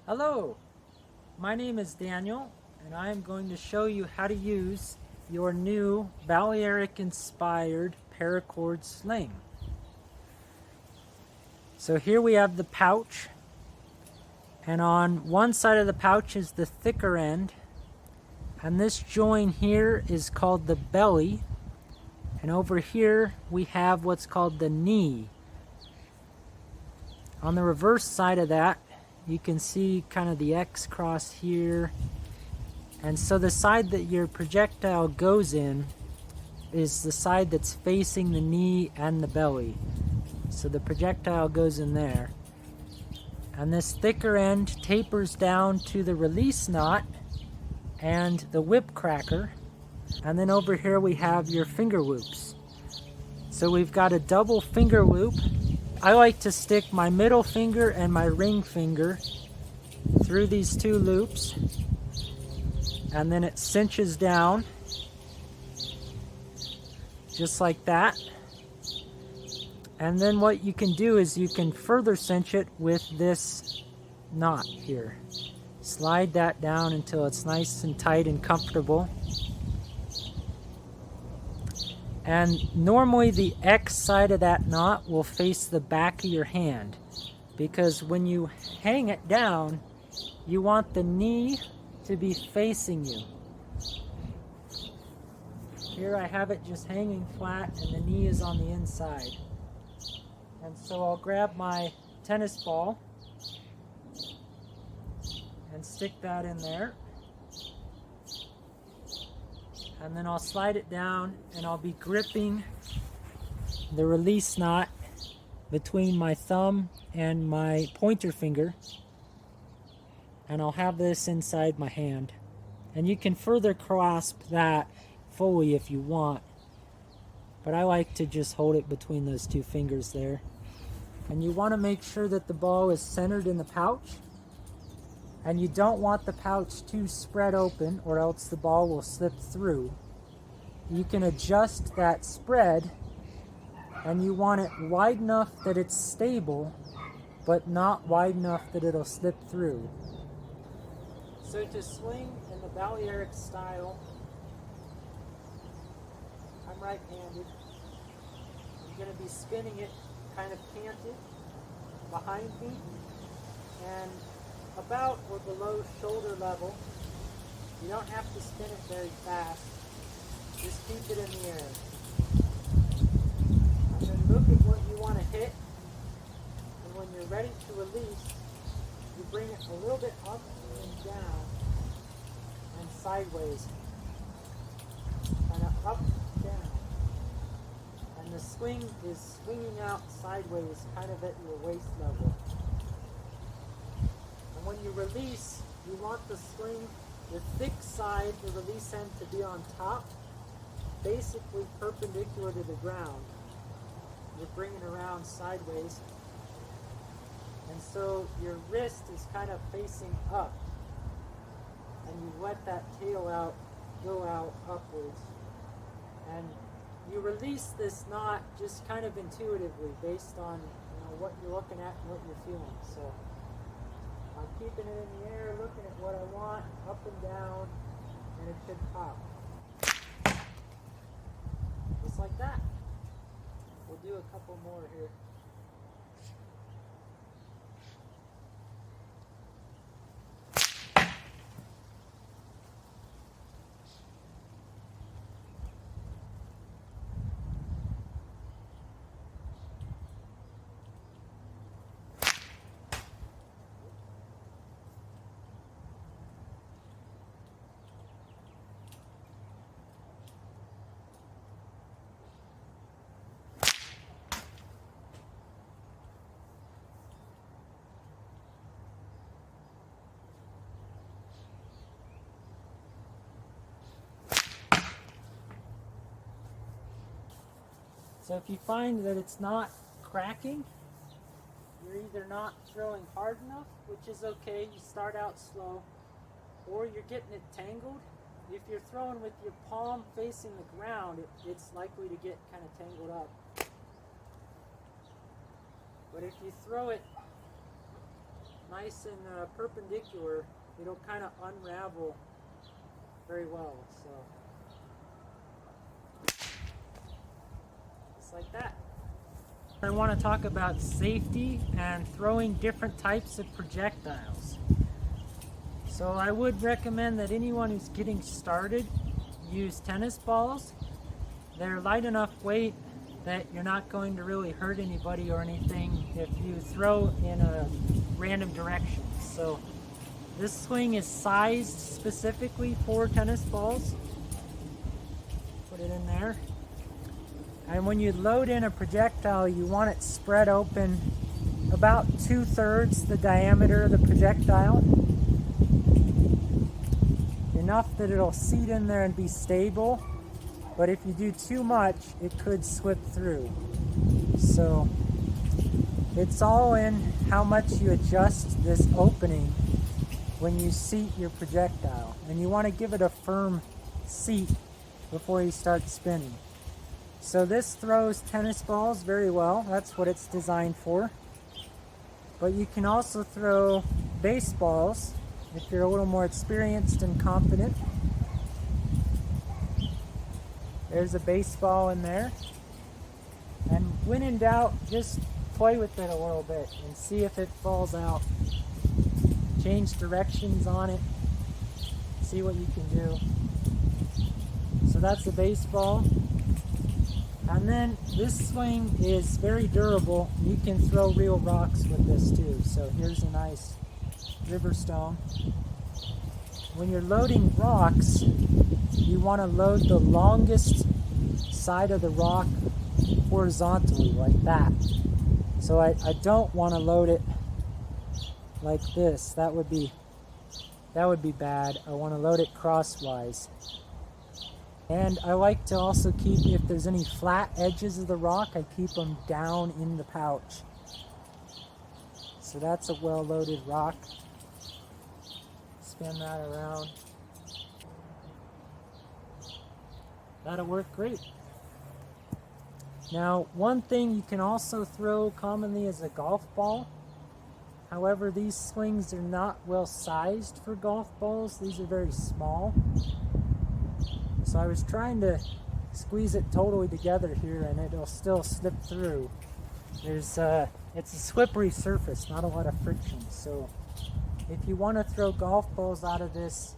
Hello, my name is Daniel, and I am going to show you how to use your new Balearic-inspired Paracord sling. So here we have the pouch, and on one side of the pouch is the thicker end, and this join here is called the belly, and over here we have what's called the knee. On the reverse side of that, you can see kind of the X cross here. And so the side that your projectile goes in is the side that's facing the knee and the belly. So the projectile goes in there. And this thicker end tapers down to the release knot and the whip cracker. And then over here we have your finger loops. So we've got a double finger loop. I like to stick my middle finger and my ring finger through these two loops, and then it cinches down just like that. And then what you can do is you can further cinch it with this knot here. Slide that down until it's nice and tight and comfortable. And normally the X side of that knot will face the back of your hand, because when you hang it down, you want the knee to be facing you. Here I have it just hanging flat and the knee is on the inside. And so I'll grab my tennis ball and stick that in there. And then I'll slide it down and I'll be gripping the release knot between my thumb and my pointer finger. And I'll have this inside my hand. And you can further clasp that fully if you want. But I like to just hold it between those two fingers there. And you want to make sure that the ball is centered in the pouch. And you don't want the pouch too spread open, or else the ball will slip through. You can adjust that spread, and you want it wide enough that it's stable, but not wide enough that it'll slip through. So to swing in the Balearic style, I'm right-handed. I'm going to be spinning it kind of canted behind me, and about or below shoulder level. You don't have to spin it very fast. Just keep it in the air. And then look at what you want to hit. And when you're ready to release, you bring it a little bit up and down and sideways. Kind of up, down. And the swing is swinging out sideways, kind of at your waist level. When you release, you want the swing, the thick side, the release end, to be on top, basically perpendicular to the ground. You're bringing around sideways. And so your wrist is kind of facing up. And you let that tail out, go out upwards. And you release this knot just kind of intuitively based on what you're looking at and what you're feeling. So I'm keeping it in the air, looking at what I want, up and down, and it should pop. Just like that. We'll do a couple more here. So if you find that it's not cracking, you're either not throwing hard enough, which is okay, you start out slow, or you're getting it tangled. If you're throwing with your palm facing the ground, it's likely to get kind of tangled up. But if you throw it nice and perpendicular, it'll kind of unravel very well. So just like that. I want to talk about safety and throwing different types of projectiles. So I would recommend that anyone who's getting started use tennis balls. They're light enough weight that you're not going to really hurt anybody or anything if you throw in a random direction. So this sling is sized specifically for tennis balls. Put it in there. And when you load in a projectile, you want it spread open about 2/3 the diameter of the projectile. Enough that it'll seat in there and be stable, but if you do too much, it could slip through. So it's all in how much you adjust this opening when you seat your projectile. And you want to give it a firm seat before you start spinning. So this throws tennis balls very well. That's what it's designed for. But you can also throw baseballs if you're a little more experienced and confident. There's a baseball in there. And when in doubt, just play with it a little bit and see if it falls out. Change directions on it. See what you can do. So that's a baseball. And then this sling is very durable. You can throw real rocks with this too. So here's a nice river stone. When you're loading rocks, you want to load the longest side of the rock horizontally like that. So I don't want to load it like this. That would be bad. I want to load it crosswise. And I like to also keep, if there's any flat edges of the rock, I keep them down in the pouch. So that's a well-loaded rock. Spin that around. That'll work great. Now, one thing you can also throw commonly is a golf ball. However, these slings are not well sized for golf balls. These are very small. So I was trying to squeeze it totally together here and it'll still slip through. It's a slippery surface, not a lot of friction. So if you want to throw golf balls out of this,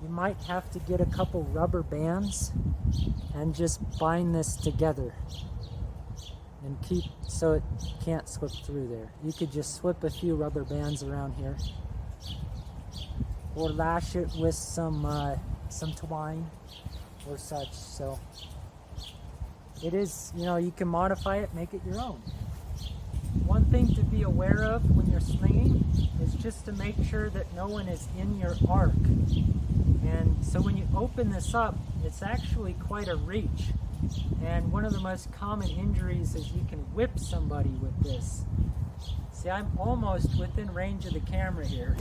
you might have to get a couple rubber bands and just bind this together and keep so it can't slip through there. You could just slip a few rubber bands around here or lash it with some twine or such. So it is, you can modify it, make it your own. One thing to be aware of when you're slinging is just to make sure that no one is in your arc. And so when you open this up, it's actually quite a reach. And one of the most common injuries is you can whip somebody with this. See, I'm almost within range of the camera here.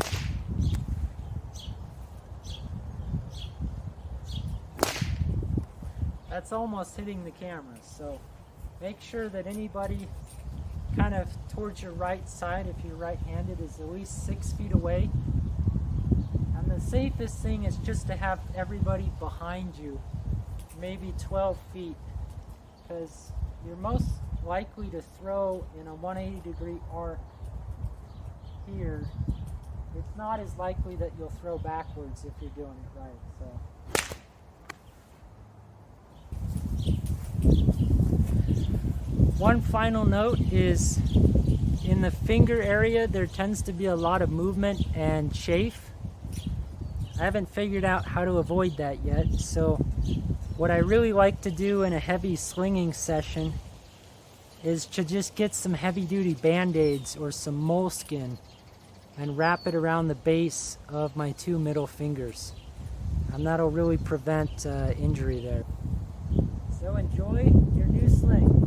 That's almost hitting the camera, so make sure that anybody kind of towards your right side, if you're right-handed, is at least 6 feet away. And the safest thing is just to have everybody behind you, maybe 12 feet, because you're most likely to throw in a 180-degree arc here. It's not as likely that you'll throw backwards if you're doing it right. So. One final note is in the finger area there tends to be a lot of movement and chafe. I haven't figured out how to avoid that yet, so what I really like to do in a heavy slinging session is to just get some heavy-duty band-aids or some moleskin and wrap it around the base of my 2 middle fingers, and that'll really prevent injury there. So enjoy your new sling.